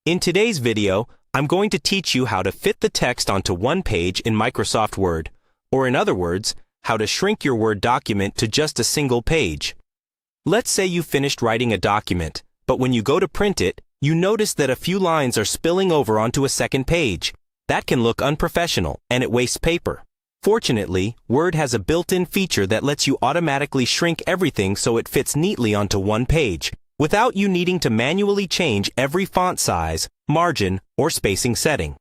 In today's video, I'm going to teach you how to fit the text onto one page in Microsoft Word, or in other words, how to shrink your Word document to just a single page. Let's say you finished writing a document, but when you go to print it, you notice that a few lines are spilling over onto a second page. That can look unprofessional, and it wastes paper. Fortunately, Word has a built-in feature that lets you automatically shrink everything so it fits neatly onto one page, without you needing to manually change every font size, margin, or spacing setting.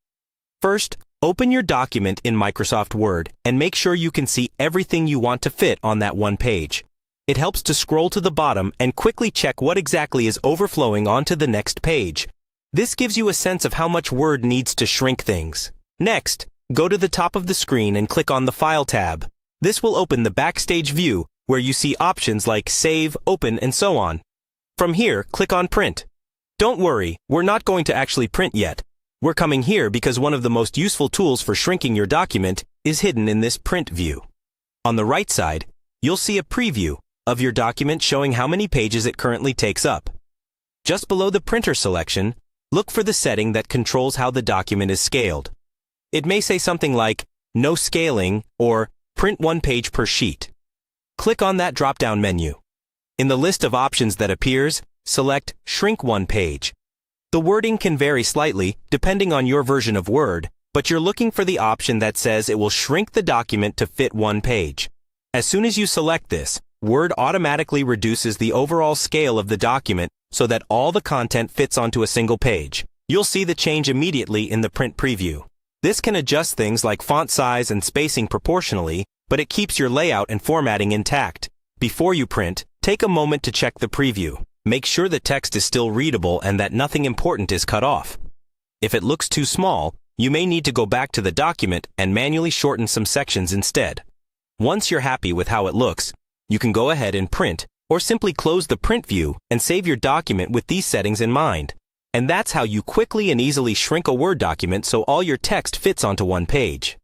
First, open your document in Microsoft Word and make sure you can see everything you want to fit on that one page. It helps to scroll to the bottom and quickly check what exactly is overflowing onto the next page. This gives you a sense of how much Word needs to shrink things. Next, go to the top of the screen and click on the File tab. This will open the Backstage view where you see options like Save, Open, and so on. From here, click on Print. Don't worry, we're not going to actually print yet. We're coming here because one of the most useful tools for shrinking your document is hidden in this Print view. On the right side, you'll see a preview of your document showing how many pages it currently takes up. Just below the printer selection, look for the setting that controls how the document is scaled. It may say something like No Scaling or Print one page per sheet. Click on that drop-down menu. In the list of options that appears, select Shrink one page. The wording can vary slightly depending on your version of Word, but you're looking for the option that says it will shrink the document to fit one page. As soon as you select this, Word automatically reduces the overall scale of the document so that all the content fits onto a single page. You'll see the change immediately in the print preview. This can adjust things like font size and spacing proportionally, but it keeps your layout and formatting intact. Before you print, take a moment to check the preview. Make sure the text is still readable and that nothing important is cut off. If it looks too small, you may need to go back to the document and manually shorten some sections instead. Once you're happy with how it looks, you can go ahead and print, or simply close the print view and save your document with these settings in mind. And that's how you quickly and easily shrink a Word document so all your text fits onto one page.